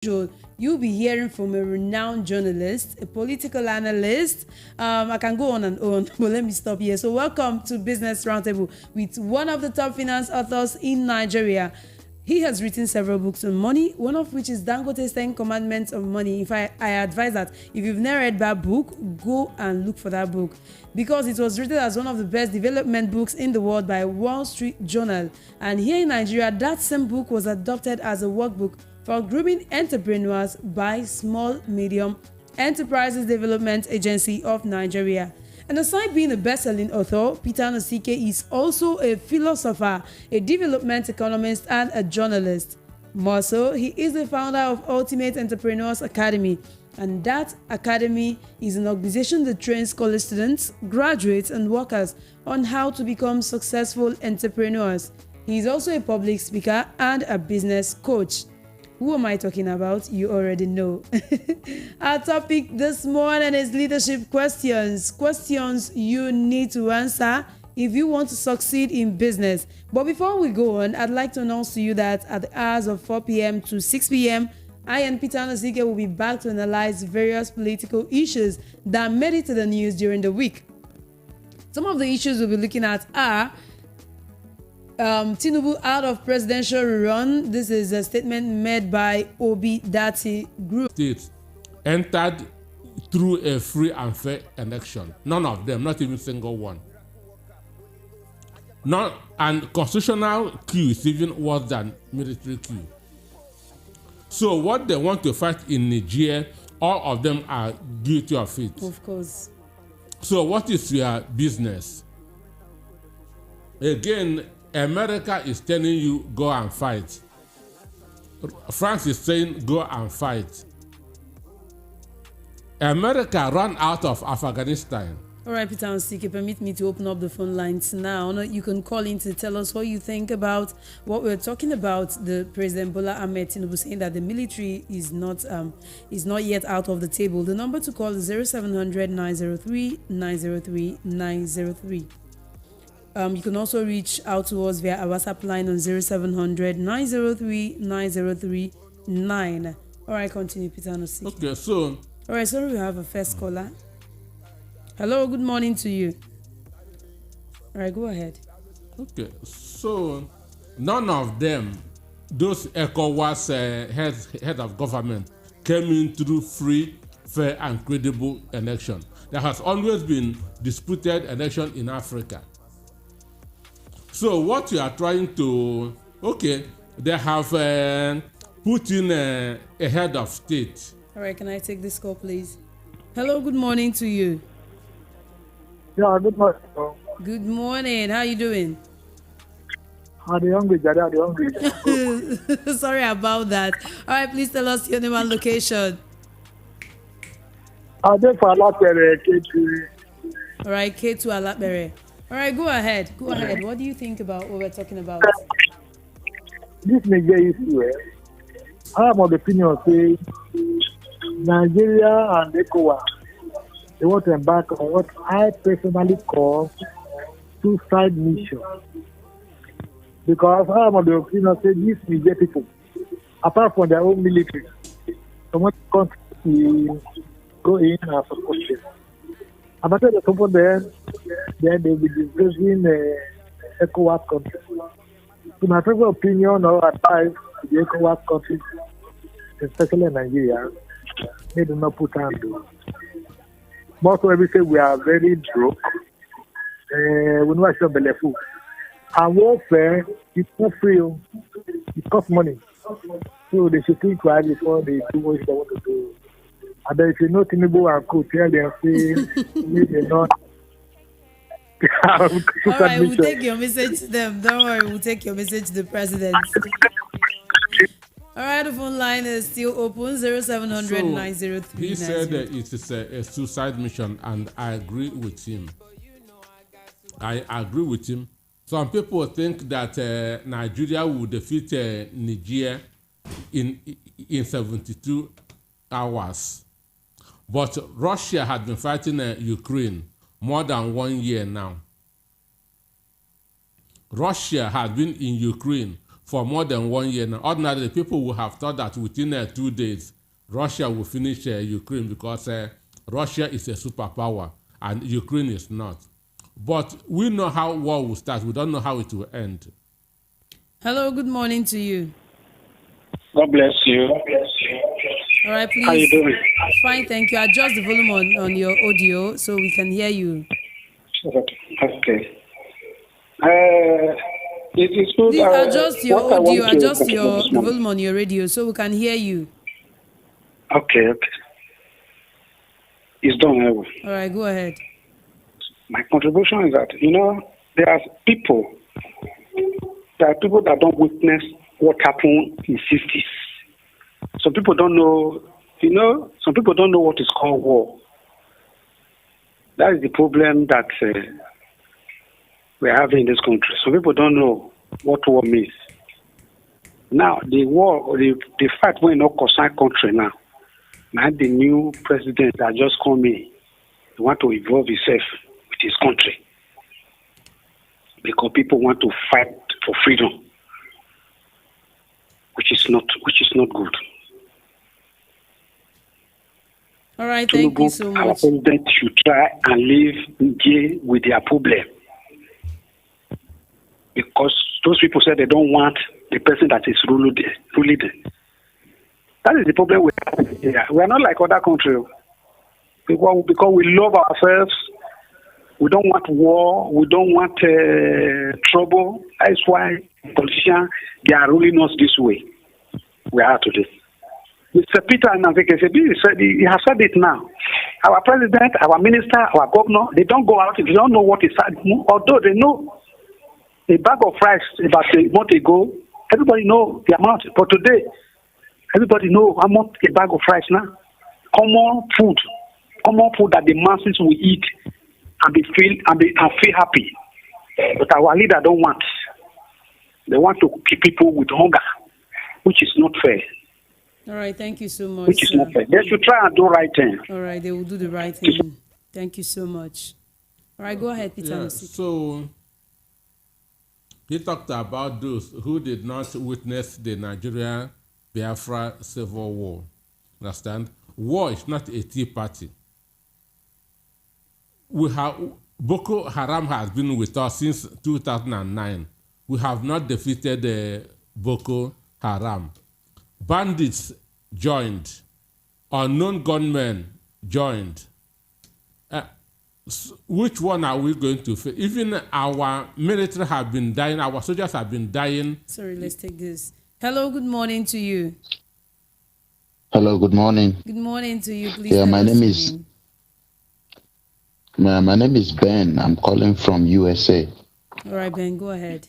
show, you'll be hearing from a renowned journalist, a political analyst. I can go on and on, but let me stop here. So welcome to Business Roundtable with one of the top finance authors in Nigeria. He has written several books on money, one of which is Dangote's 10 Commandments of Money. If I advise that if you've never read that book, go and look for that book, because it was written as one of the best development books in the world by Wall Street Journal. And here in Nigeria, that same book was adopted as a workbook for grooming entrepreneurs by Small Medium Enterprises Development Agency of Nigeria. And aside being a best-selling author, Peter Nosike is also a philosopher, a development economist, and a journalist. More so, he is the founder of Ultimate Entrepreneurs Academy, and that academy is an organization that trains college students, graduates, and workers on how to become successful entrepreneurs. He is also a public speaker and a business coach. Who am I talking about? You already know. Our topic this morning is leadership questions. Questions you need to answer if you want to succeed in business. But before we go on, I'd like to announce to you that at the hours of 4 p.m. to 6 p.m., I and Peter Nosike will be back to analyze various political issues that made it to the news during the week. Some of the issues we'll be looking at are Tinubu out of presidential run. This is a statement made by Obi Dati Group. States entered through a free and fair election. None of them, not even single one. And constitutional coup is even worse than military coup. So what they want to fight in Niger, all of them are guilty of it. Of course. So what is your business? Again, America is telling you go and fight. France is saying go and fight. America ran out of Afghanistan. All right, Peter Nosike, permit me to open up the phone lines now. You can call in to tell us what you think about what we're talking about. The President Bola Ahmed Tinubu saying that the military is not yet out of the table. The number to call is 0700 903 903 903. You can also reach out to us via our WhatsApp line on 0700 903 903 9. All right, continue, Peter Nosike. Okay, so. All right, sorry, we have a first caller. Hello, good morning to you. All right, go ahead. Okay, so none of them, those ECOWAS head of government, came in through free, fair, and credible election. There has always been disputed election in Africa. So what you are trying to, they have put in a head of state. All right, can I take this call, please? Hello, good morning to you. Yeah, good morning. Good morning. How are you doing? Are they hungry, Daddy? Are they hungry? Sorry about that. All right, please tell us your name and location. Are they for Alapere, K2? All right, K2 Alapere. All right, go ahead. Go ahead. What do you think about what we're talking about? This Niger issue, I am of the opinion say Nigeria and ECOWAS, they want to embark on what I personally call suicide mission. Because I am of the opinion say these Niger people, apart from their own military, they want the country to go in and support them. And after they support them, then they will be discussing ECOWAS countries. So my personal opinion or advice to the ECOWAS countries, especially Nigeria, they do not put hand to. Most of them say we are very broke. We know it's not bellyful. And warfare is not free. It costs money. So they should think twice before they do what they want to do. And then if you know Tinubu and Coup, tell them, say, we are not. All right, we'll take your message to them. Don't worry, we'll take your message to the president. All right, the phone line is still open, 0700 903. He said that it is a suicide mission, and I agree with him. Some people think that Nigeria will defeat Niger in 72 hours. But Russia had been fighting Ukraine more than 1 year now. Russia had been in Ukraine for more than 1 year now. Ordinarily, people would have thought that within 2 days, Russia will finish Ukraine because Russia is a superpower and Ukraine is not. But we know how war will start. We don't know how it will end. Hello, good morning to you. God bless you. All right, please. How you doing? Fine, thank you. Adjust the volume on your audio so we can hear you. Okay. It is good. Please adjust your what I audio, want to adjust contribute the this morning. volume on your radio so we can hear you. Okay. It's done. Anyway. All right, go ahead. My contribution is that, there are people that don't witness what happened in 60s. Some people don't know, some people don't know what is called war. That is the problem that we're having in this country. Some people don't know what war means. Now, the fight will not concern country now. Now, the new president that just come in, he want to involve himself with his country because people want to fight for freedom, which is not good. All right, thank you so Our much. president should try and live in jail with their problem, because those people say they don't want the person that is ruling them. That is the problem we have here. We are not like other countries because we love ourselves. We don't want war. We don't want trouble. That's why politicians, they are ruling us this way. We are today. Mr. Peter Nanzeke, he has said it now. Our president, our minister, our governor, they don't go out. They don't know what is happening. Although they know a bag of rice about a month ago, everybody know the amount. But today, everybody know how much a bag of rice now. Common food that the masses will eat and feel happy. But our leader don't want. They want to keep people with hunger, which is not fair. All right, thank you so much. Which is not fair. They should try and do right thing. All right, they will do the right thing. Thank you so much. All right, go ahead, Peter. Yeah, so he talked about those who did not witness the Nigeria Biafra civil war. Understand? War is not a tea party. Boko Haram has been with us since 2009. We have not defeated Boko Haram. Bandits joined. Unknown gunmen joined. Which one are we going to face? Even our military have been dying. Our soldiers have been dying. Sorry, let's take this. Hello, good morning to you. Hello, good morning. Good morning to you. Please. Yeah, tell my us name your is name. my name is Ben. I'm calling from USA. All right, Ben, go ahead.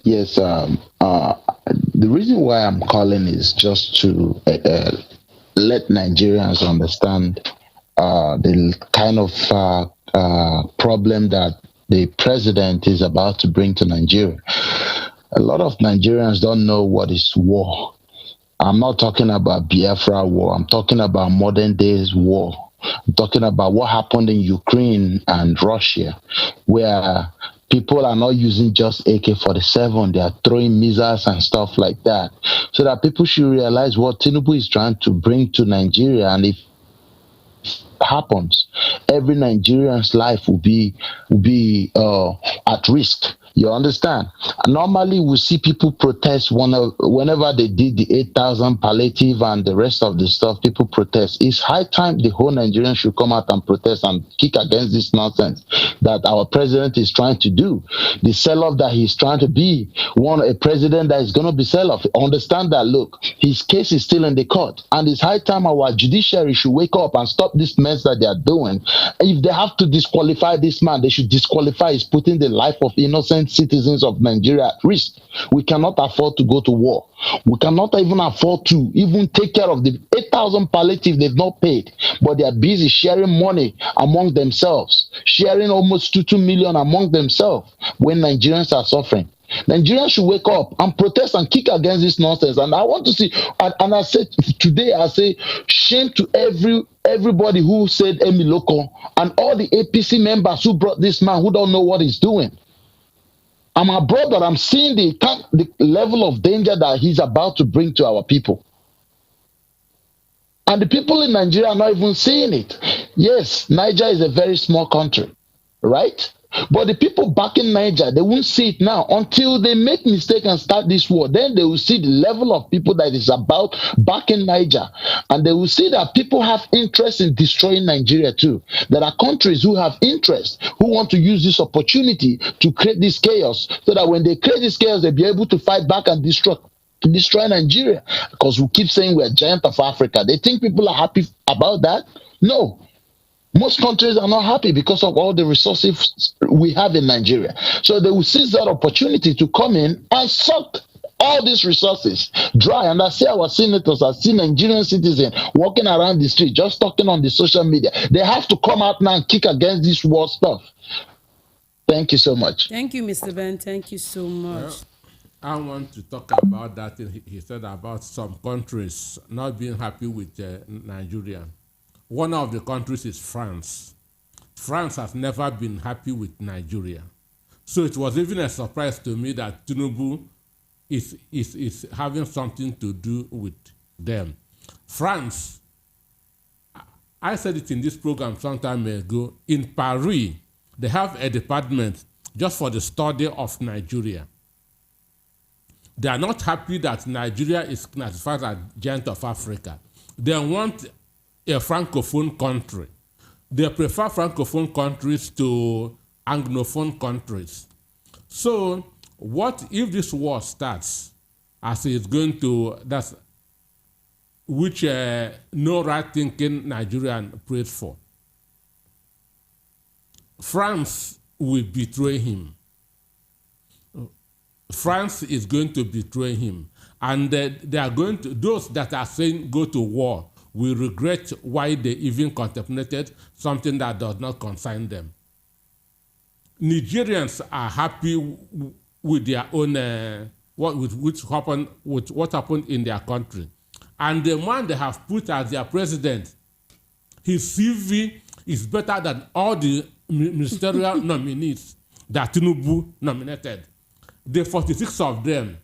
Yes, the reason why I'm calling is just to let Nigerians understand the kind of problem that the president is about to bring to Nigeria. A lot of Nigerians don't know what is war. I'm not talking about Biafra war. I'm talking about modern days war. I'm talking about what happened in Ukraine and Russia, where people are not using just AK-47. They are throwing missiles and stuff like that. So that people should realize what Tinubu is trying to bring to Nigeria. And if happens, every Nigerian's life will be at risk. You understand? And normally we see people protest whenever they did the 8,000 palliative and the rest of the stuff. People protest. It's high time the whole Nigerian should come out and protest and kick against this nonsense that our president is trying to do. The sell-off that he's trying to be, a president that is going to be sell-off. Understand that, look, his case is still in the court, and it's high time our judiciary should wake up and stop this mess that they are doing. If they have to disqualify this man, they should disqualify. He's putting the life of innocent citizens of Nigeria at risk. We cannot afford to go to war. We cannot even afford to even take care of the 8,000 palliative they've not paid, but they are busy sharing money among themselves, sharing almost 2 million among themselves when Nigerians are suffering. Nigerians should wake up and protest and kick against this nonsense. And I want to see, and I said today, I say, shame to everybody who said Emi Loko and all the APC members who brought this man who don't know what he's doing. I'm abroad, but I'm seeing the level of danger that he's about to bring to our people. And the people in Nigeria are not even seeing it. Yes, Niger is a very small country, right? But the people back in Niger, they won't see it now until they make mistake and start this war. Then they will see the level of people that is about back in Niger. And they will see that people have interest in destroying Nigeria too. There are countries who have interest, who want to use this opportunity to create this chaos, so that when they create this chaos, they'll be able to fight back and destroy Nigeria. Because we keep saying we're giant of Africa. They think people are happy about that? No. Most countries are not happy because of all the resources we have in Nigeria. So they will seize that opportunity to come in and suck all these resources dry. And I see our senators, I see Nigerian citizens walking around the street, just talking on the social media. They have to come out now and kick against this war stuff. Thank you so much. Thank you, Mr. Ben. Thank you so much. Well, I want to talk about that thing he said about some countries not being happy with Nigeria. One of the countries is France. France has never been happy with Nigeria. So it was even a surprise to me that Tinubu is having something to do with them. France, I said it in this program some time ago, in Paris, they have a department just for the study of Nigeria. They are not happy that Nigeria is classified as giant of Africa. They want a francophone country. They prefer francophone countries to anglophone countries. So what if this war starts as it's going to, that's which no right thinking Nigerian prayed for? France will betray him. France is going to betray him. And they are going to, those that are saying go to war will regret why they even contemplated something that does not concern them. Nigerians are happy with their own, what happened in their country. And the man they have put as their president, his CV is better than all the ministerial nominees that Tinubu nominated. The 46 of them.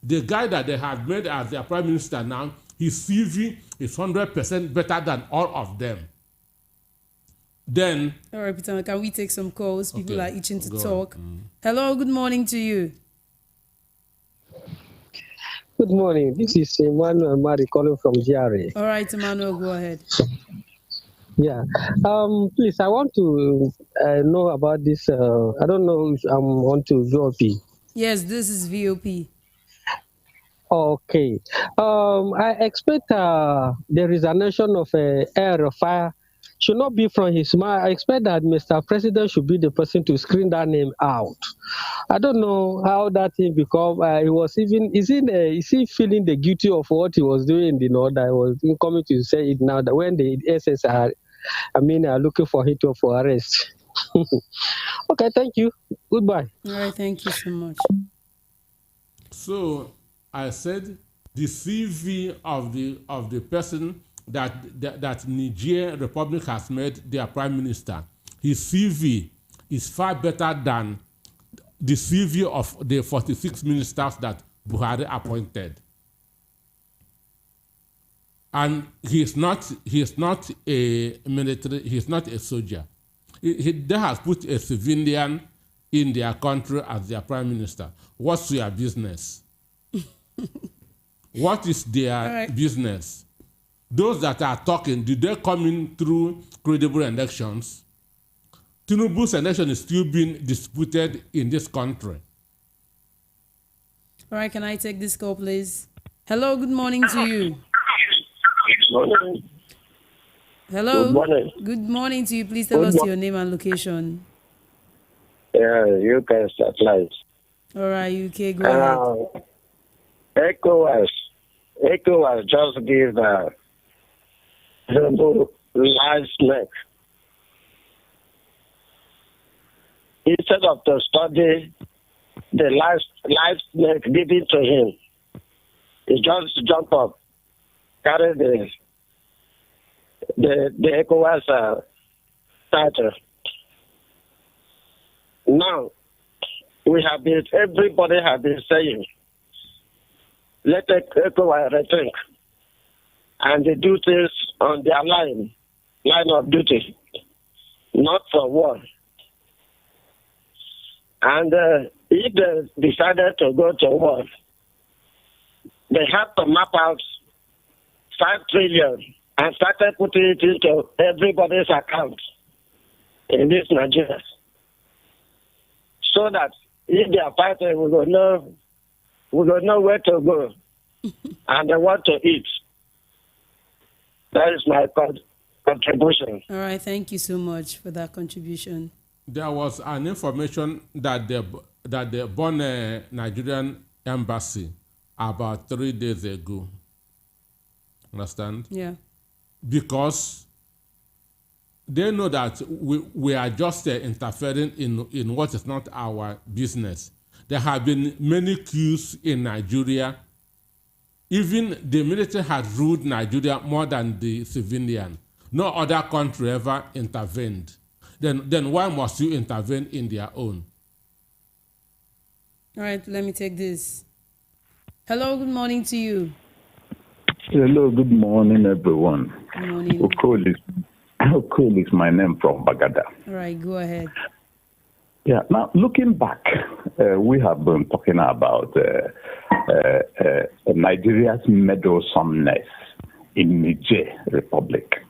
The guy that they have made as their prime minister now, his CV is 100% better than all of them. Then... All right, Peter, can we take some calls? People are itching to talk. Hello, good morning to you. Good morning. This is Emmanuel Mari calling from GRA. All right, Emmanuel, go ahead. Yeah. Please, I want to know about this. I don't know if I'm on to VOP. Yes, this is VOP. Okay. I expect the resignation of air fire should not be from his mind. I expect that Mr. President should be the person to screen that name out. I don't know how that thing become. He was even is he feeling the guilty of what he was doing in the north? I was coming to say it now that when the SS are looking for him for arrest. Okay, thank you. Goodbye. All right, thank you so much. So I said the CV of the person that Niger Republic has made their prime minister, his CV is far better than the CV of the 46 ministers that Buhari appointed. And he's not a military, he's not a soldier. They have put a civilian in their country as their prime minister. What's your business? What is their business? Those that are talking, did they come in through credible elections? Tinubu's election is still being disputed in this country. All right, can I take this call, please? Hello, good morning to you. Morning. Hello. Good morning. Good morning to you. Please tell us your name and location. Yeah, you can start live. All right, UK, go ahead. ECOWAS just give the live snake. Instead of to study the live snake given to him, he just jump up, carry the ECOWAS title. Now, everybody has been saying, let ECOWAS rethink and they do things on their line of duty, not for war. And if they decided to go to war, they have to map out 5 trillion and started putting it into everybody's account in this Nigeria. So that if they are fighting, we will know where to go and what to eat. That is my contribution. All right, thank you so much for that contribution. There was an information that the Bonn Nigerian embassy about 3 days ago. Understand? Yeah. Because they know that we are just interfering in what is not our business. There have been many coups in Nigeria. Even the military has ruled Nigeria more than the civilian. No other country ever intervened. Then why must you intervene in their own? All right, let me take this. Hello, good morning to you. Hello, good morning, everyone. Good morning. Okol is my name from Bagada. All right, go ahead. Yeah, now looking back, we have been talking about Nigeria's meddlesomeness in Niger Republic.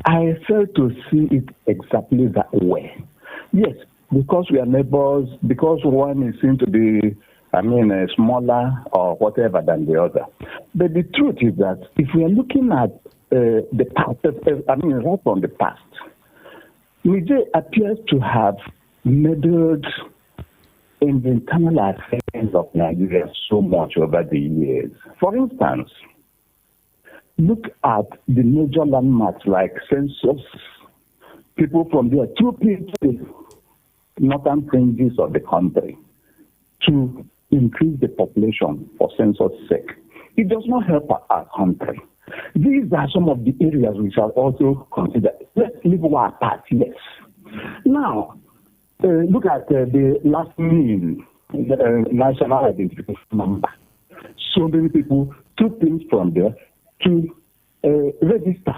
I fail to see it exactly that way. Yes, because we are neighbors, because one is seen to be, smaller or whatever than the other. But the truth is that if we are looking at the past, right from the past, Niger appears to have meddled in the internal affairs of Nigeria so much over the years. For instance, look at the major landmarks like census. People from there troop into the northern fringes of the country to increase the population for census sake. It does not help our country. These are some of the areas we shall also consider. Let's leave our part, yes. Now, look at the last mean, national identification number. So many people took things from there to register,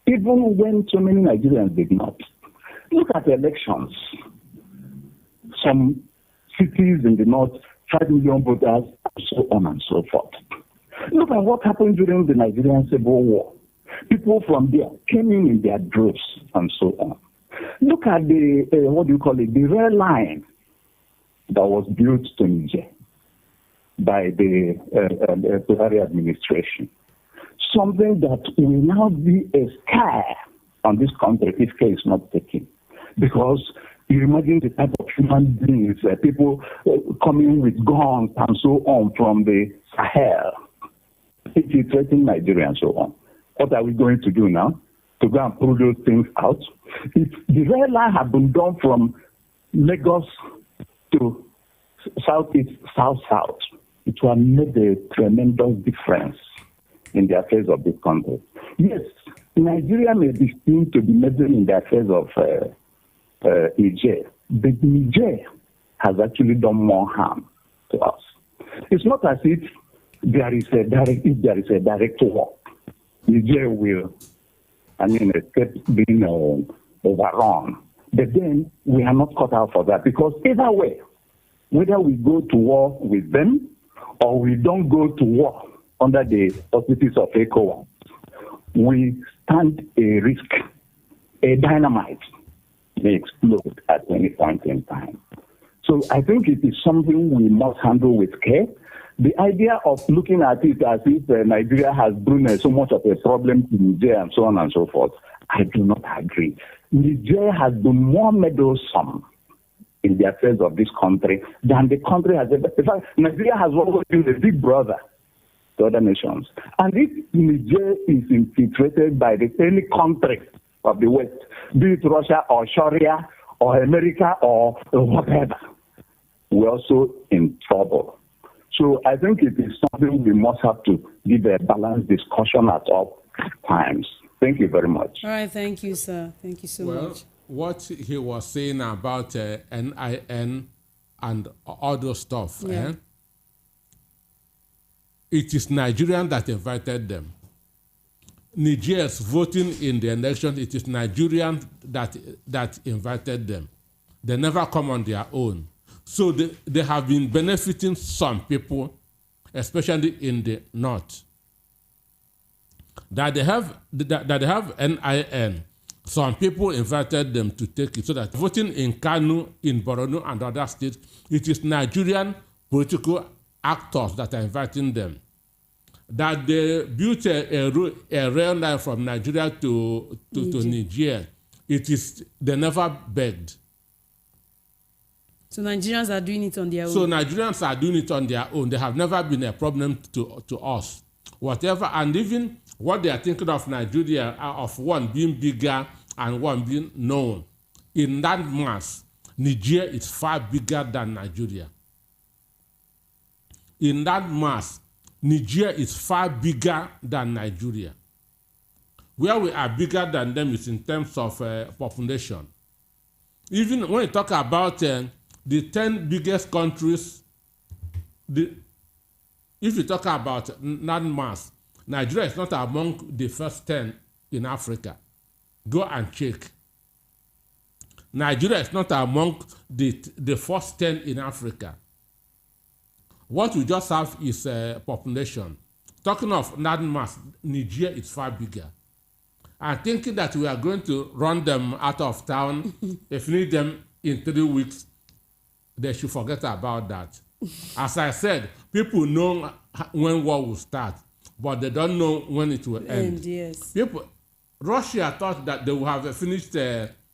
even when so many Nigerians did not. Look at the elections. Some cities in the north, 5 million voters, and so on and so forth. Look at what happened during the Nigerian Civil War. People from there came in their droves and so on. Look at the, the rail line that was built to Niger by the Buhari administration. Something that will now be a scare on this country if care is not taken. Because you imagine the type of human beings, people coming with guns and so on from the Sahel, infiltrating Nigeria and so on. What are we going to do now? To go and pull those things out? If the rail line had been done from Lagos to southeast, south-south, it would have made a tremendous difference in the affairs of this country. Yes, Nigeria may be seen to be meddling in the affairs of Niger, but Niger has actually done more harm to us. It's not as if there is a direct war. Niger will, escape being overrun. But then we are not cut out for that, because either way, whether we go to war with them or we don't go to war under the auspices of ECOWAS, we stand a risk. A dynamite may explode at any point in time. So I think it is something we must handle with care. The idea of looking at it as if Nigeria has been so much of a problem to Niger and so on and so forth, I do not agree. Niger has been more meddlesome in the affairs of this country than the country has ever. In fact, Nigeria has always been a big brother to other nations. And if Niger is infiltrated by any country of the West, be it Russia or Sharia or America or whatever, we're also in trouble. So I think it is something we must have to give a balanced discussion at all times. Thank you very much. All right, thank you, sir. Thank you so much. What he was saying about NIN and all those stuff. Yeah. It is Nigerians that invited them. Nigerians voting in the election, it is Nigerians that invited them. They never come on their own. So they have been benefiting some people, especially in the north. That they have NIN. Some people invited them to take it, so that voting in Kanu, in Borno, and other states, it is Nigerian political actors that are inviting them. That they built a rail line from Nigeria to Niger. They never begged. So Nigerians are doing it on their own. So Nigerians are doing it on their own. They have never been a problem to us. Whatever, and even what they are thinking of Nigeria, of one being bigger and one being known. In that mass, Niger is far bigger than Nigeria. In that mass, Niger is far bigger than Nigeria. Where we are bigger than them is in terms of population. Even when you talk about the 10 biggest countries, if you talk about landmass, Nigeria is not among the first 10 in Africa. Go and check. Nigeria is not among the first 10 in Africa. What we just have is population. Talking of landmass, Niger is far bigger. And thinking that we are going to run them out of town, if we need them in 3 weeks, they should forget about that. As I said, people know when war will start, but they don't know when it will end. Yes. Russia thought that they would have finished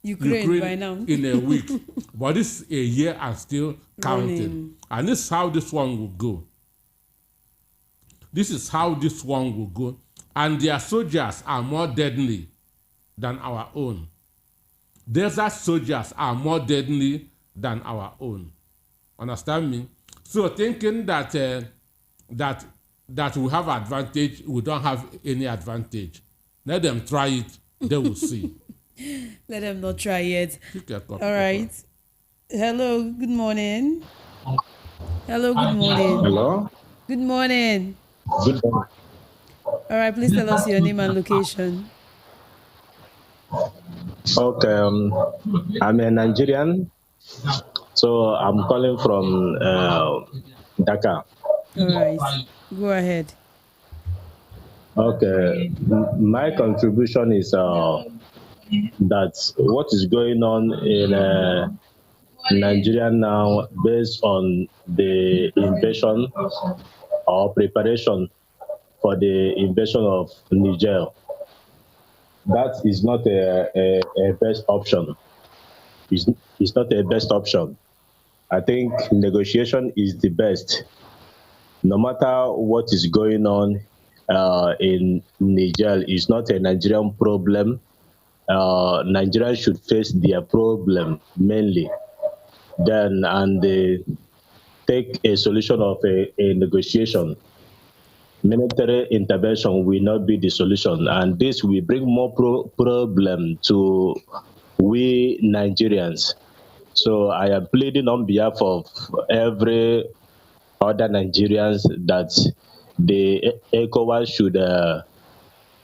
Ukraine by now in a week, but this is a year and still counting. And this is how this one will go. This is how this one will go. And their soldiers are more deadly than our own. Desert soldiers are more deadly than our own. Understand me? So thinking that we have advantage, we don't have any advantage. Let them try it, they will see. Let them not try yet. All right. Hello, good morning. Hello, good morning. Hello. Good morning. Good morning. All right, please tell us your name and location. Okay, I'm a Nigerian, so I'm calling from Dhaka. All right, go ahead. Okay, my contribution is that what is going on in Nigeria now, based on the invasion or preparation for the invasion of Niger, that is not a best option. It's not a best option. I think negotiation is the best. No matter what is going on in Niger, it's not a Nigerian problem. Nigeria should face their problem mainly, then and take a solution of a negotiation. Military intervention will not be the solution, and this will bring more problem to we Nigerians. So I am pleading on behalf of every other Nigerians that the ECOWAS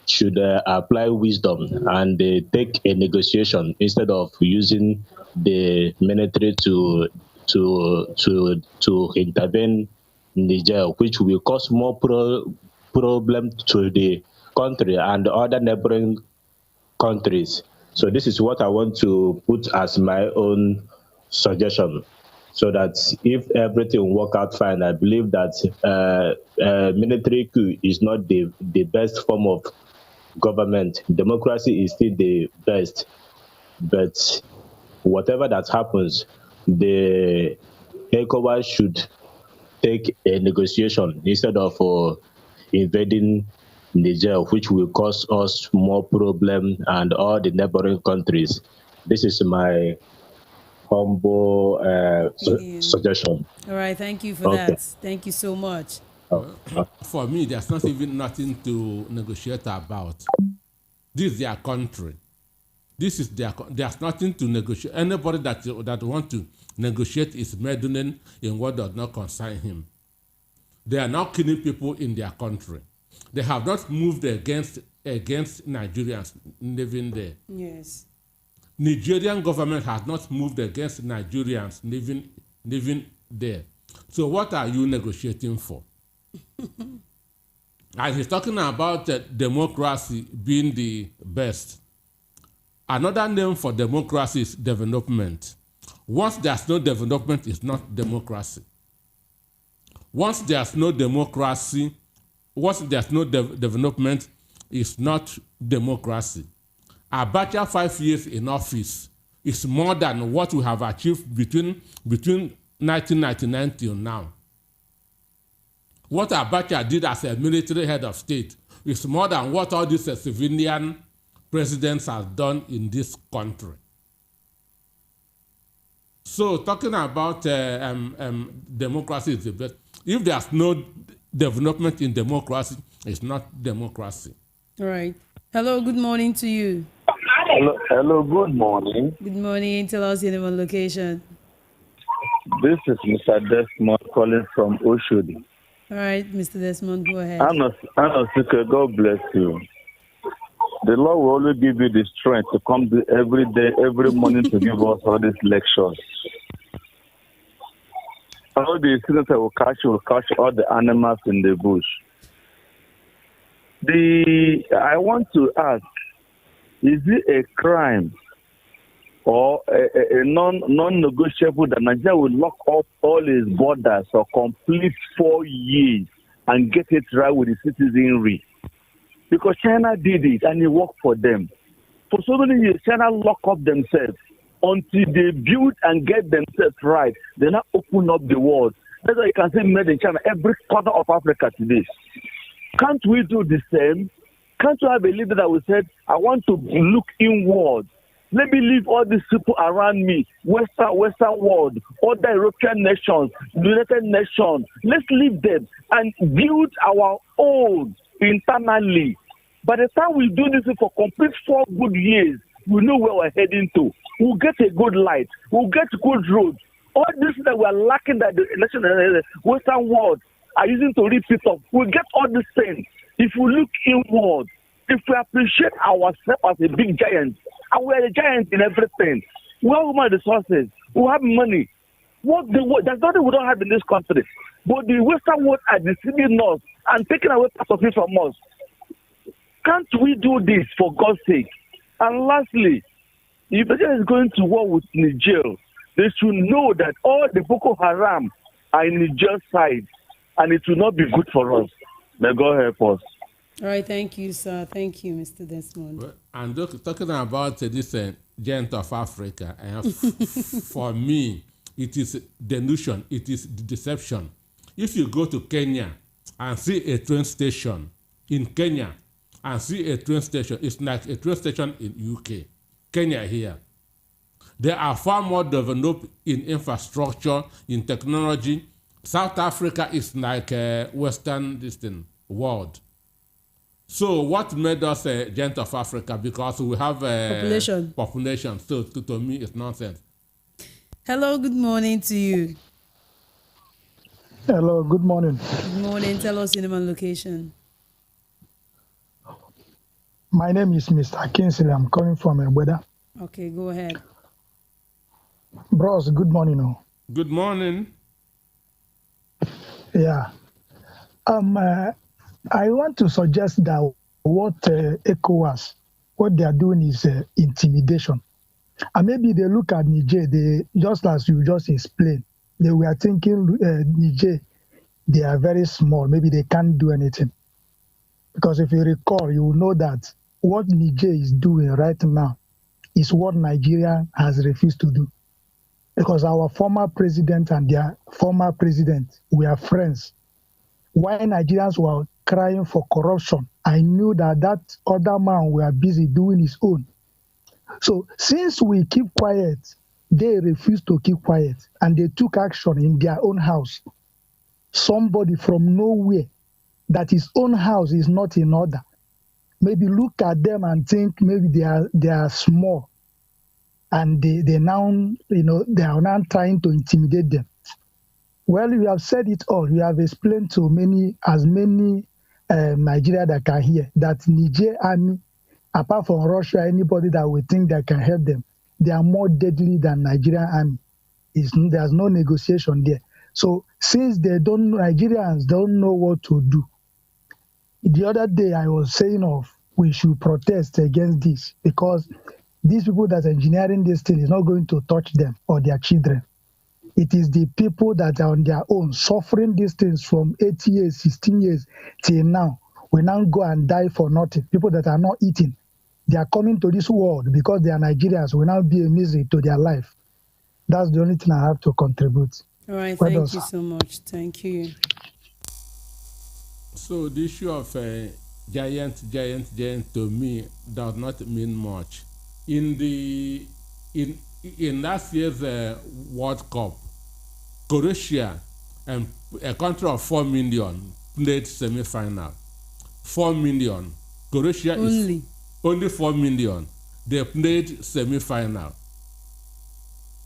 should apply wisdom and take a negotiation instead of using the military to intervene in Niger, which will cause more problem to the country and other neighboring countries. So this is what I want to put as my own suggestion, so that if everything work out fine, I believe that military coup is not the best form of government. Democracy is still the best, but whatever that happens, the ECOWAS should take a negotiation instead of invading Niger, which will cause us more problem and all the neighboring countries. This is my humble suggestion. All right, thank you for that. Thank you so much. For me, there's not even nothing to negotiate about. This is their country. There's nothing to negotiate. Anybody that want to negotiate is meddling in what does not concern him. They are not killing people in their country. They have not moved against Nigerians living there. Yes. Nigerian government has not moved against Nigerians living there. So what are you negotiating for? And he's talking about democracy being the best. Another name for democracy is development. Once there's no development, it's not democracy. Once there's no democracy, development, it's not democracy. Abacha 5 years in office is more than what we have achieved between 1999 till now. What Abacha did as a military head of state is more than what all these civilian presidents have done in this country. So talking about democracy is the best. If there's no development in democracy, it's not democracy. All right. Hello, good morning to you. Hello, good morning. Good morning. Tell us your name and location. This is Mr. Desmond calling from Oshodi. All right, Mr. Desmond, go ahead. Anosika, God bless you. The Lord will always give you the strength to come every day, every morning to give us all these lectures. All the students will catch all the animals in the bush. I want to ask, is it a crime or a non-negotiable that Nigeria will lock up all its borders for complete 4 years and get it right with the citizenry? Because China did it and it worked for them. For so many years, China locked up themselves until they build and get themselves right. They now open up the world. That's why you can say made in China every corner of Africa today. Can't we do the same? Can't we have a leader that will say, I want to look inward? Let me leave all these people around me, Western world, other European nations, United Nations. Let's leave them and build our own internally. By the time we do this for complete 4 good years, we know where we're heading to. We'll get a good light. We'll get good roads. All this that we're lacking that the Western world are using to repeat up, we'll get all these things. If we look inward, if we appreciate ourselves as a big giant, and we are a giant in everything, we have human resources, we have money. There's nothing we don't have in this country. But the Western world are deceiving us and taking away part of it from us. Can't we do this for God's sake? And lastly, if Nigeria is going to war with Niger, they should know that all the Boko Haram are in Niger's side, and it will not be good for us. May God help us. All right, thank you, sir. Thank you, Mr. Desmond. Well, and talking about this giant of Africa, for me, it is delusion, it is deception. If you go to Kenya and see a train station in Kenya and see a train station, it's like a train station in UK. Kenya here. They are far more developed in infrastructure, in technology. South Africa is like a Western world. So what made us a giant of Africa? Because we have a population. So to me, it's nonsense. Hello, good morning to you. Hello, good morning. Good morning. Tell us your name and location. My name is Mr. Kinsley. I'm coming from Egwuatu. Okay, go ahead. Bros, good morning. Oh. Good morning. Yeah. I want to suggest that what ECOWAS, what they are doing is intimidation. And maybe they look at Niger, just as you just explained, they were thinking Niger, they are very small, maybe they can't do anything. Because if you recall, you will know that what Niger is doing right now is what Nigeria has refused to do. Because our former president and their former president were friends. While Nigerians were crying for corruption, I knew that other man were busy doing his own. So since we keep quiet, they refused to keep quiet, and they took action in their own house. Somebody from nowhere, that his own house is not in order, maybe look at them and think maybe they are small. and they now, they are now trying to intimidate them. Well, we have said it all. We have explained to many Nigeria that can hear that Niger army, apart from Russia, anybody that we think that can help them, they are more deadly than Nigerian army. There's no negotiation there. So since Nigerians don't know what to do, the other day I was saying we should protest against this, because these people that are engineering this thing is not going to touch them or their children. It is the people that are on their own suffering these things from 8 years, 16 years till now. We now go and die for nothing. People that are not eating, they are coming to this world because they are Nigerians. Will now be a misery to their life. That's the only thing I have to contribute. All right, thank you so much. Thank you. So the issue of giant to me does not mean much. In last year's World Cup, Croatia, a country of 4 million, played semi-final. 4 million. Croatia is only 4 million. They played semi-final.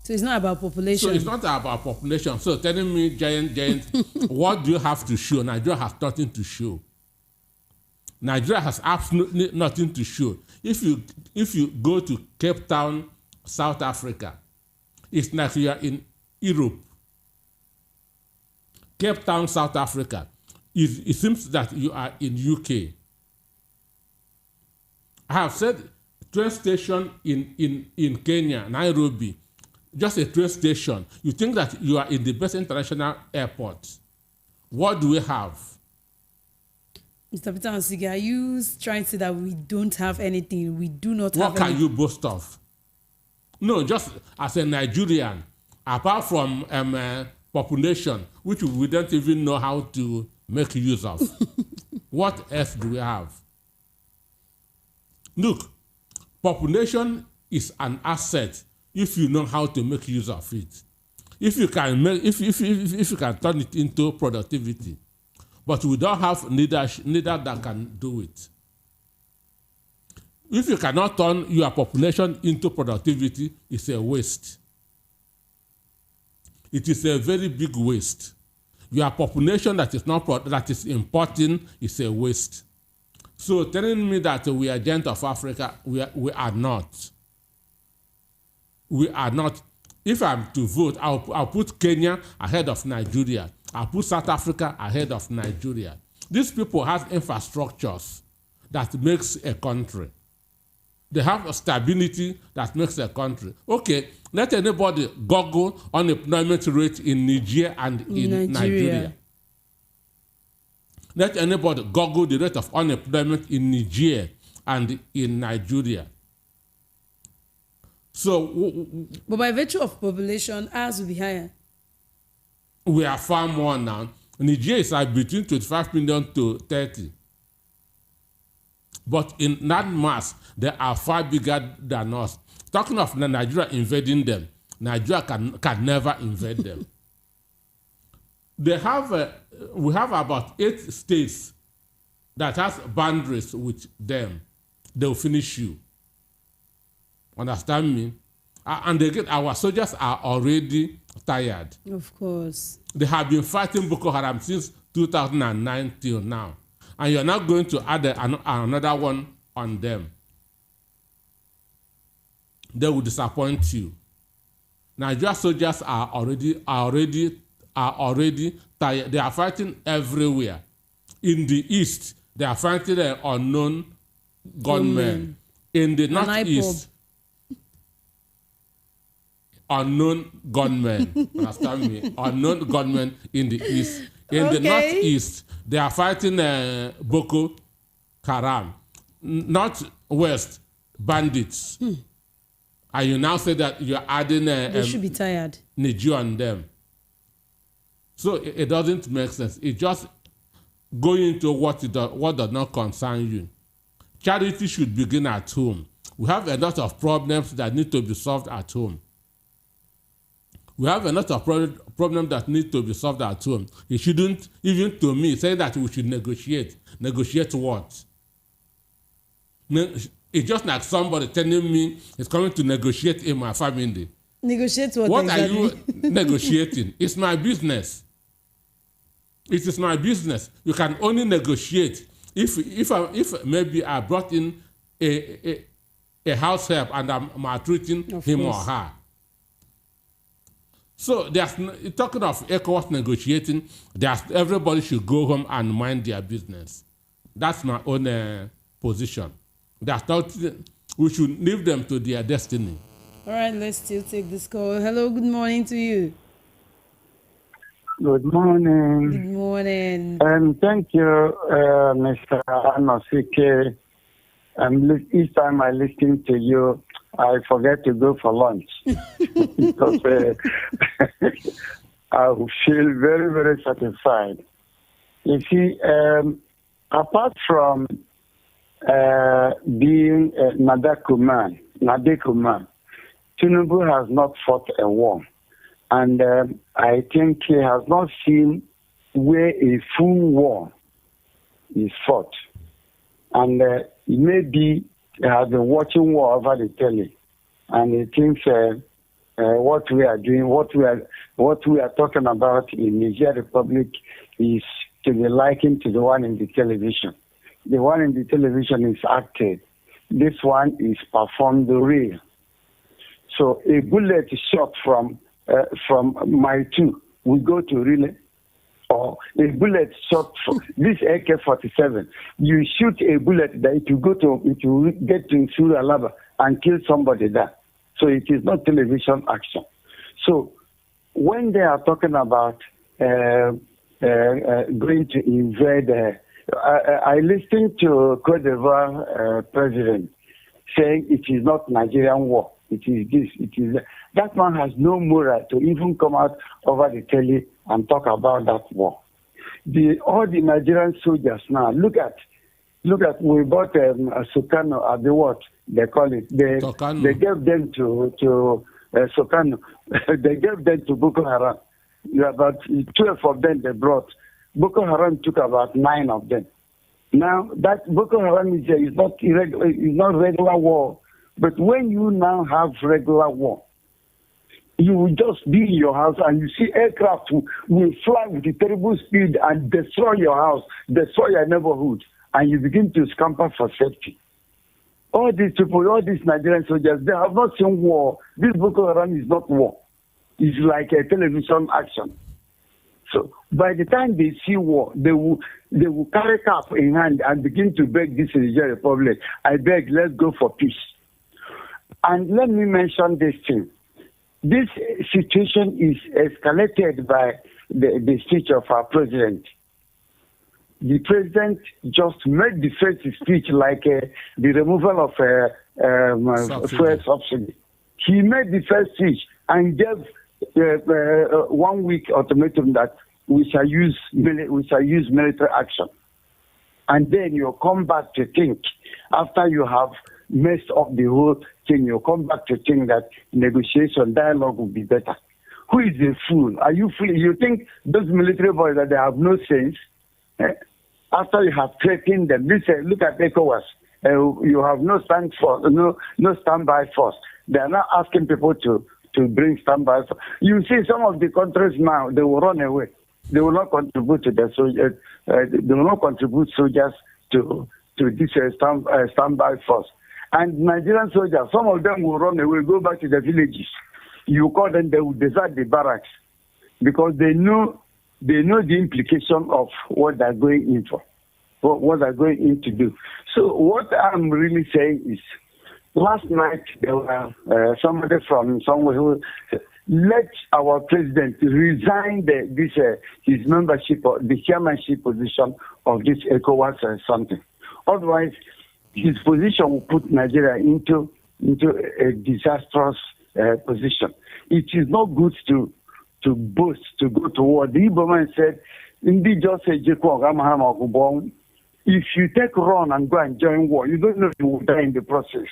So it's not about population. So it's not about population. So telling me giant, what do you have to show? Nigeria has nothing to show. Nigeria has absolutely nothing to show. If you go to Cape Town, South Africa, it's like you are in Europe. Cape Town, South Africa, it seems that you are in UK. I have said train station in Kenya, Nairobi, just a train station. You think that you are in the best international airport. What do we have? Mr. Peter Ansigi, are you trying to say that we don't have anything? We do not have anything? What can you boast of? No, just as a Nigerian, apart from population, which we don't even know how to make use of. What else do we have? Look, population is an asset if you know how to make use of it. If you can turn it into productivity. But we don't have neither that can do it. If you cannot turn your population into productivity, it's a waste. It is a very big waste. Your population that is importing is a waste. So telling me that we are giant of Africa, we are not. We are not. If I'm to vote, I'll put Kenya ahead of Nigeria. I'll put South Africa ahead of Nigeria. These people have infrastructures that makes a country. They have a stability that makes a country. Okay, let anybody Google unemployment rate in Niger and in Nigeria. Let anybody Google the rate of unemployment in Niger and in Nigeria. So, but by virtue of population, ours will be higher. We are far more now. Niger is between 25 million to 30. But in that mass, they are far bigger than us. Talking of Nigeria invading them, Nigeria can never invade them. We have about 8 states that has boundaries with them. They will finish you. Understand me? And again, our soldiers are already tired. Of course. They have been fighting Boko Haram since 2009 till now. And you're not going to add another one on them. They will disappoint you. Nigeria soldiers are already tired. They are fighting everywhere. In the east, they are fighting unknown gunmen. In the northeast, unknown gunmen. Understand me? Unknown gunmen in the east. In the northeast, they are fighting Boko Haram. Northwest, bandits. And you now say that you're adding they should be tired. Niger on them. So it doesn't make sense. It's just going into what does not concern you. Charity should begin at home. We have a lot of problems that need to be solved at home. We have a lot of problems that need to be solved at home. It shouldn't, even to me, say that we should negotiate. Negotiate what? In It's just like somebody telling me he's coming to negotiate in my family. Negotiate what? What exactly? are you negotiating? It's my business. It is my business. You can only negotiate if maybe I brought in a house help and I'm maltreating him or her. So talking of ECOWAS negotiating, everybody should go home and mind their business. That's my own position. We should leave them to their destiny. All right, let's still take this call. Hello, good morning to you. Good morning. Good morning. Thank you, Mr. Anosike. Each time I listen to you, I forget to go for lunch because I feel very, very satisfied. You see, apart from being Nadekuman, Tinubu has not fought a war. And I think he has not seen where a full war is fought. And maybe he has been watching war over the telly. And he thinks what we are doing, what we are talking about in Niger Republic is to be likened to the one in the television. The one in the television is acted. This one is performed real. So a bullet shot from my 2 will go to relay, or a bullet shot from this AK-47. You shoot a bullet that it will get to Suralaba and kill somebody there. So it is not television action. So when they are talking about going to invade, I listened to Cote d'Ivoire president saying it is not Nigerian war. It is this, it is that. That man has no moral to even come out over the telly and talk about that war. All the Nigerian soldiers now, look at, we bought a Sukano at the what they call it. They gave them to Sukano. They gave them to Boko Haram. About 12 of them they brought. Boko Haram took about 9 of them. Now that Boko Haram is not irregular, is not regular war. But when you now have regular war, you will just be in your house and you see aircraft will fly with a terrible speed and destroy your house, destroy your neighborhood, and you begin to scamper for safety. All these people, all these Nigerian soldiers, they have not seen war. This Boko Haram is not war. It's like a television action. So by the time they see war, they will carry cap in hand and begin to beg this Niger Republic. I beg, let's go for peace. And let me mention this thing. This situation is escalated by the speech of our president. The president just made the first speech like the removal of fuel subsidy. He made the first speech and gave 1 week ultimatum that we shall use military action. And then you come back to think, after you have messed up the whole thing, you come back to think that negotiation, dialogue will be better. Who is a fool? Are you fool? You think those military boys that they have no sense? After you have threatened them, look at ECOWAS. You have no standby force. They are now asking people to bring standby force. You see some of the countries now, they will run away. They will not contribute to the soldiers. They will not contribute soldiers to this standby force. And Nigerian soldiers, some of them will run away, go back to the villages. You call them, they will desert the barracks because they know the implication of what they're going in for, what they're going in to do. So what I'm really saying is, last night there were somebody from somewhere who said, let our president resign his membership or the chairmanship position of this ECOWAS or something. Otherwise, his position will put Nigeria into a disastrous position. It is not good to boast, to go to war. The Igbo man said, if you take run and go and join war, you don't know if you will die in the process.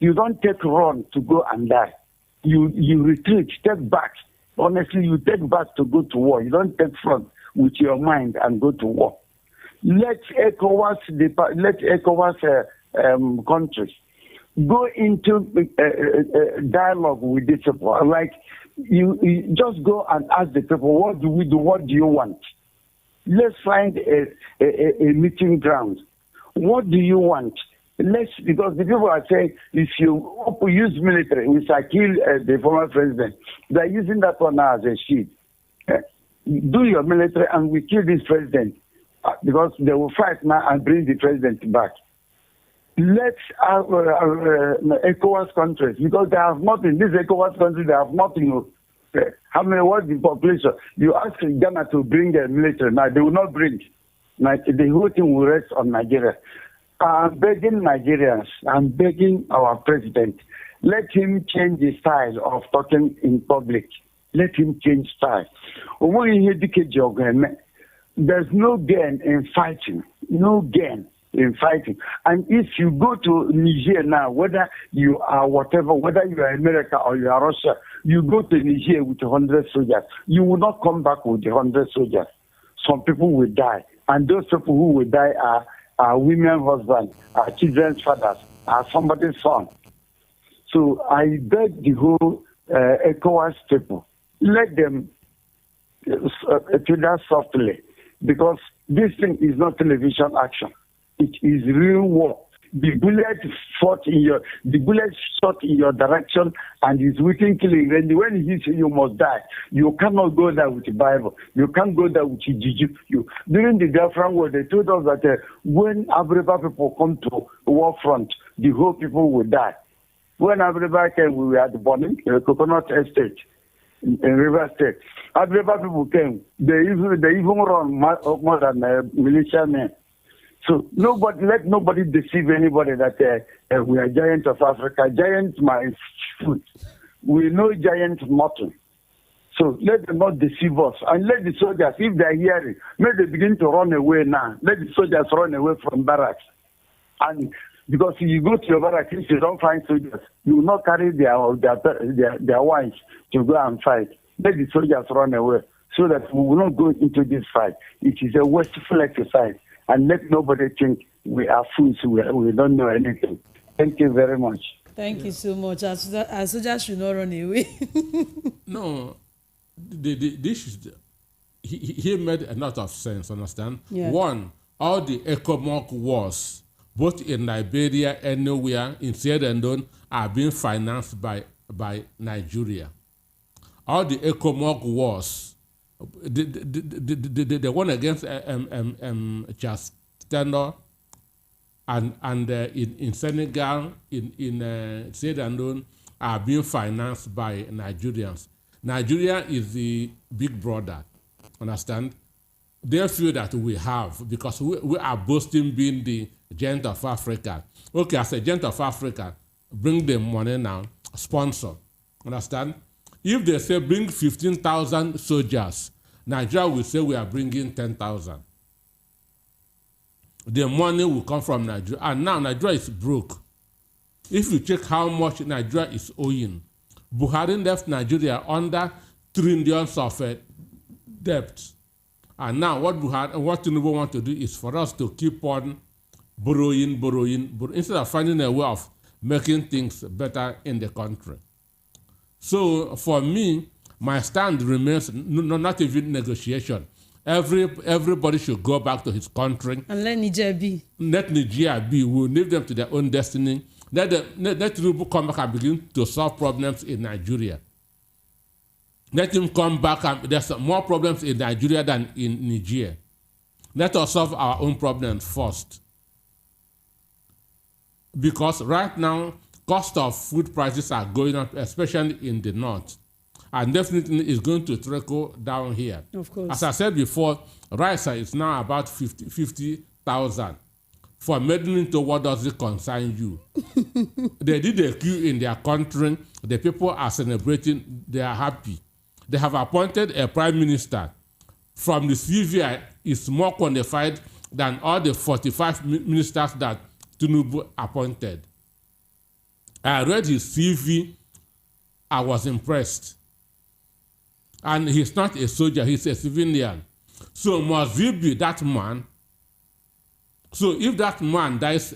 You don't take run to go and die. You retreat, take back. Honestly, you take back to go to war. You don't take front with your mind and go to war. Let ECOWAS countries go into dialogue with these people. Like, you just go and ask the people, what do we do? What do you want? Let's find a meeting ground. What do you want? Because the people are saying, if you use military, we shall kill the former president. They're using that one now as a shield. Do your military and we kill this president. Because they will fight now and bring the president back. Let's have ECOWAS countries, because they have nothing. This ECOWAS country, they have nothing. How many, what's the population? You ask Ghana to bring a military, now they will not bring. The whole thing will rest on Nigeria. I'm begging Nigerians, I'm begging our president, let him change the style of talking in public. Let him change style. There's no gain in fighting. No gain in fighting. And if you go to Niger now, whether you are whatever, whether you are America or you are Russia, you go to Niger with 100 soldiers. You will not come back with 100 soldiers. Some people will die. And those people who will die are women's husbands, are children's fathers, are somebody's son. So I beg the whole ECOWAS people, let them do that softly, because this thing is not television action. It is real war. The bullet shot in your direction and is within killing. And when he hits you, you must die. You cannot go there with the Bible. You can't go there with the juju. During the Biafran war, they told us that when Abreba people come to war front, the whole people will die. When Abreba came, we were at the burning coconut estate in River State. Abreba people came. They even run more than militia men. So let nobody deceive anybody that we are giants of Africa. Giants my food. We know giants nothing. So let them not deceive us. And let the soldiers, if they are hearing, let them begin to run away now. Let the soldiers run away from barracks. And because if you go to your barracks, if you don't find soldiers, you will not carry their wives to go and fight. Let the soldiers run away so that we will not go into this fight. It is a wasteful exercise. And let nobody think we are fools, we don't know anything. Thank you very much. Thank you so much. As soldiers should not run away. No, he made a lot of sense, understand? Yeah. One, all the ECOWAS wars, both in Liberia, anywhere, in Sierra Leone, are being financed by Nigeria. All the ECOWAS wars, the one against Charles Taylor and in Senegal, in Sierra Leone, are being financed by Nigerians. Nigeria is the big brother, understand? They feel that we have, because we are boasting being the giant of Africa. Okay, as a giant of Africa, bring the money now, sponsor, understand? If they say bring 15,000 soldiers, Nigeria will say we are bringing 10,000. The money will come from Nigeria. And now Nigeria is broke. If you check how much Nigeria is owing, Buhari left Nigeria under trillions of debt. And now what Tinubu want to do is for us to keep on borrowing, instead of finding a way of making things better in the country. So for me, my stand remains not even negotiation. Everybody should go back to his country. And let Niger be. Let Niger be. We'll leave them to their own destiny. Let Tinubu come back and begin to solve problems in Nigeria. Let him come back and there's more problems in Nigeria than in Niger. Let us solve our own problems first. Because right now, cost of food prices are going up, especially in the north. And definitely it's going to trickle down here. Of course. As I said before, rice is now about 50,000. For meddling to what does it concern you? They did a coup in their country. The people are celebrating. They are happy. They have appointed a prime minister. From the CV, is more qualified than all the 45 ministers that Tinubu appointed. I read his CV. I was impressed. And he's not a soldier, he's a civilian. So must he be that man? So if that man dies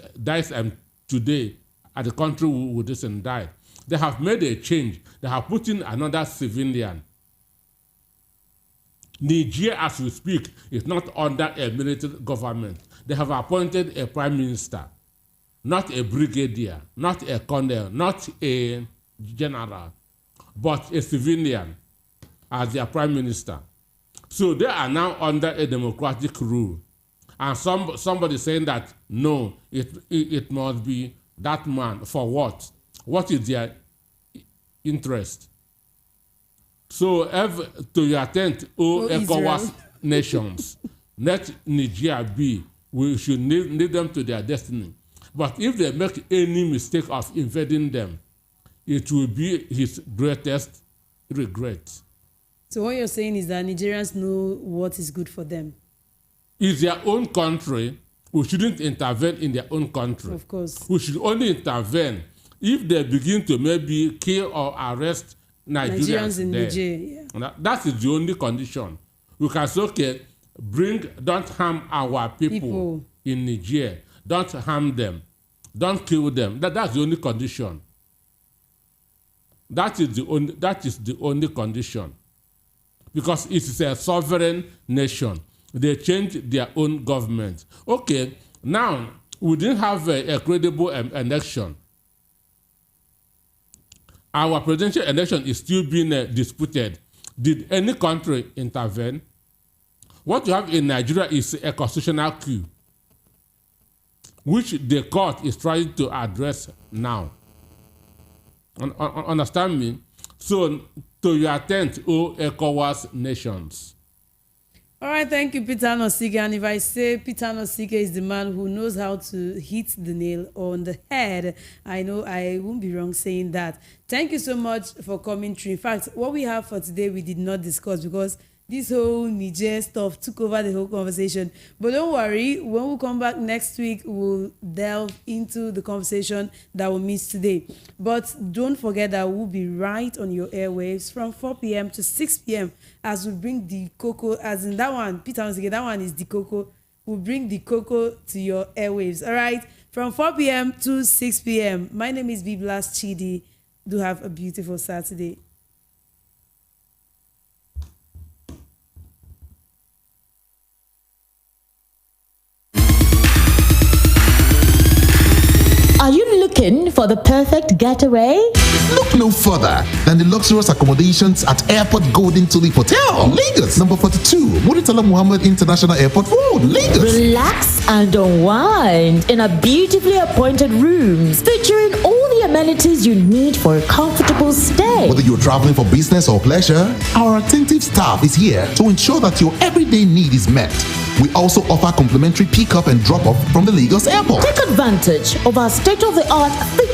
today, and the country will just die. They have made a change. They have put in another civilian. Niger, as we speak, is not under a military government. They have appointed a prime minister, not a brigadier, not a colonel, not a general, but a civilian as their prime minister. So they are now under a democratic rule. And somebody saying that, no, it must be that man. For what? What is their interest? So, to your attent, ECOWAS nations, let Niger be. We should lead them to their destiny. But if they make any mistake of invading them, it will be his greatest regret. So what you're saying is that Nigerians know what is good for them. It's their own country. We shouldn't intervene in their own country. Of course. We should only intervene if they begin to maybe kill or arrest Nigerians in Niger. Yeah. That is the only condition. We can say, okay, don't harm our people in Niger. Don't harm them. Don't kill them. That's the only condition. That is the only condition. Because it is a sovereign nation. They changed their own government. Okay, now we didn't have a credible election. Our presidential election is still being disputed. Did any country intervene? What you have in Nigeria is a constitutional coup, which the court is trying to address now. Understand me? So, to your attent, ECOWAS nations. All right, thank you, Peter Nosike. And if I say Peter Nosike is the man who knows how to hit the nail on the head, I know I won't be wrong saying that. Thank you so much for coming through. In fact, what we have for today, we did not discuss because this whole Niger stuff took over the whole conversation. But don't worry, when we come back next week, we'll delve into the conversation that we missed today. But don't forget that we'll be right on your airwaves from 4 p.m. to 6 p.m. as we bring the cocoa, as in that one, Peter once again, that one is the cocoa. We'll bring the cocoa to your airwaves. All right, from 4 p.m. to 6 p.m. My name is Biblas Chidi. Do have a beautiful Saturday. Are you looking for the perfect getaway? Look no further than the luxurious accommodations at Airport Golden Tulip Hotel, Lagos, number 42, Muritala Muhammad International Airport Road, Lagos. Relax and unwind in a beautifully appointed rooms featuring all the amenities you need for a comfortable stay. Whether you're traveling for business or pleasure, our attentive staff is here to ensure that your everyday need is met. We also offer complimentary pick-up and drop-off from the Lagos airport. Take advantage of our state-of-the-art fitness